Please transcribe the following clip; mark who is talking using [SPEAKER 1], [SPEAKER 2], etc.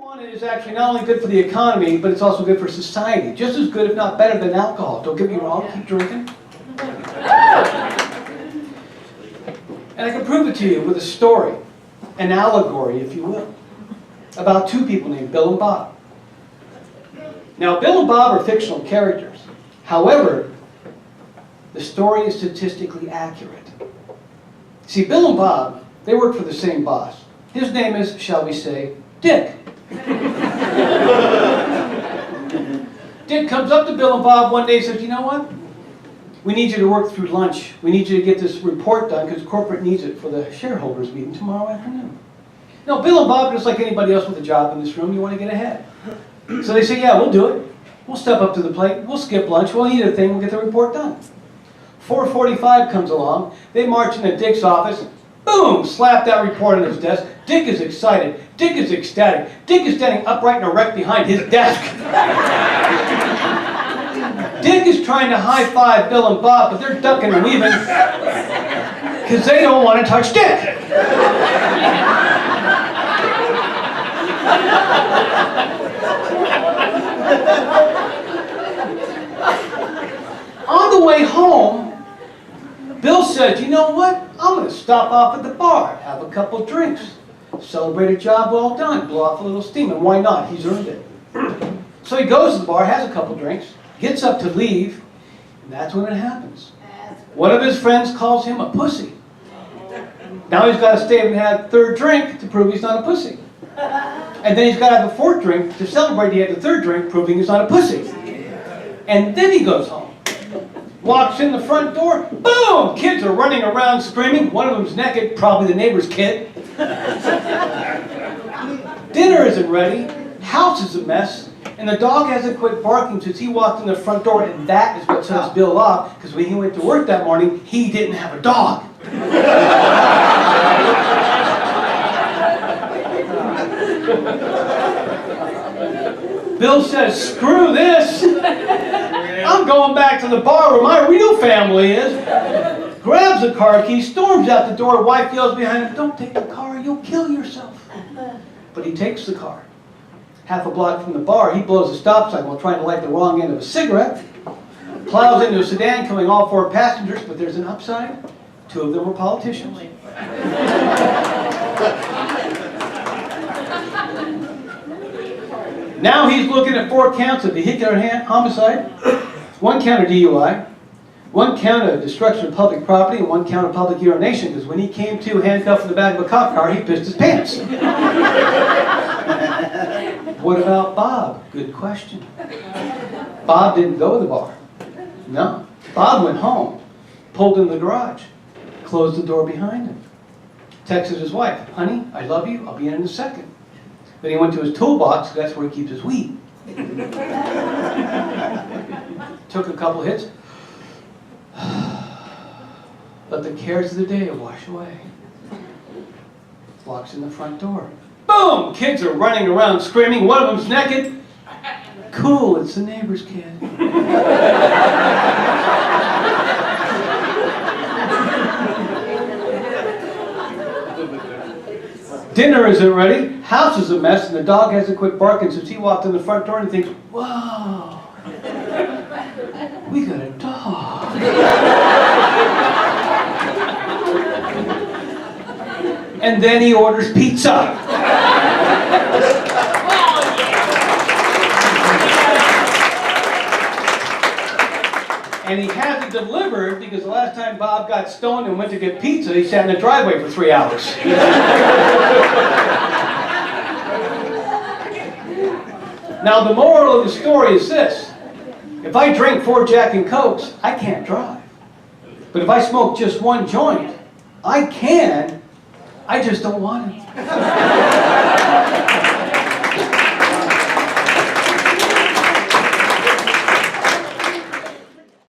[SPEAKER 1] Marijuana is actually not only good for the economy, but it's also good for society. Just as good, if not better, than alcohol. Don't get me wrong, keep drinking. And I can prove it to you with a story, an allegory, if you will, about two people named Bill and Bob. Now, Bill and Bob are fictional characters. However, the story is statistically accurate. See, Bill and Bob, they work for the same boss. His name is, shall we say, Dick. Dick comes up to Bill and Bob one day and says, you know what? We need you to work through lunch. We need you to get this report done because corporate needs it for the shareholders meeting tomorrow afternoon. Now, Bill and Bob, just like anybody else with a job in this room, you want to get ahead. So they say, yeah, we'll do it. We'll step up to the plate. We'll skip lunch. We'll eat a thing. We'll get the report done. 4:45 comes along. They march into Dick's office. Boom! Slap that report on his desk. Dick is excited. Dick is ecstatic. Dick is standing upright and erect behind his desk. Dick is trying to high-five Bill and Bob, but they're ducking and weaving because they don't want to touch Dick. On the way home, Bill said, you know what? I'm going to stop off at the bar, have a couple drinks, celebrate a job well done, blow off a little steam, and why not? He's earned it. So he goes to the bar, has a couple drinks, gets up to leave, and that's when it happens. One of his friends calls him a pussy. Now he's got to stay and have a third drink to prove he's not a pussy. And then he's got to have a fourth drink to celebrate he had the third drink, proving he's not a pussy. And then he goes home. Walks in the front door, boom! Kids are running around screaming. One of them's naked, probably the neighbor's kid. Dinner isn't ready. House is a mess. And the dog hasn't quit barking since he walked in the front door. And that is what sets Bill off, because when he went to work that morning, he didn't have a dog. Bill says, screw this. I'm going back to the bar where my real family is. Grabs a car key, storms out the door, wife yells behind him, don't take the car, you'll kill yourself. But he takes the car. Half a block from the bar, he blows a stop sign while trying to light the wrong end of a cigarette. Plows into a sedan killing all 4 passengers, but there's an upside. 2 of them were politicians. Now he's looking at 4 counts of vehicular homicide, 1 count of DUI, 1 count of destruction of public property, and 1 count of public urination, because when he came to handcuffed in the back of a cop car, he pissed his pants. What about Bob? Good question. Bob didn't go to the bar. No. Bob went home, pulled in the garage, closed the door behind him, texted his wife, honey, I love you, I'll be in a second. Then he went to his toolbox, because that's where he keeps his weed. Took a couple hits. Let the cares of the day wash away. Walks in the front door. Boom! Kids are running around screaming. One of them's naked. Cool, it's the neighbor's kid. Dinner isn't ready, house is a mess, and the dog hasn't quit barking since he walked in the front door and thinks, whoa, we got a dog. And then he orders pizza. And he has it delivered because the last time Bob got stoned and went to get pizza, he sat in the driveway for 3 hours. Now the moral of the story is this. If I drink 4 Jack and Cokes, I can't drive. But if I smoke just 1 joint, I can. I just don't want it.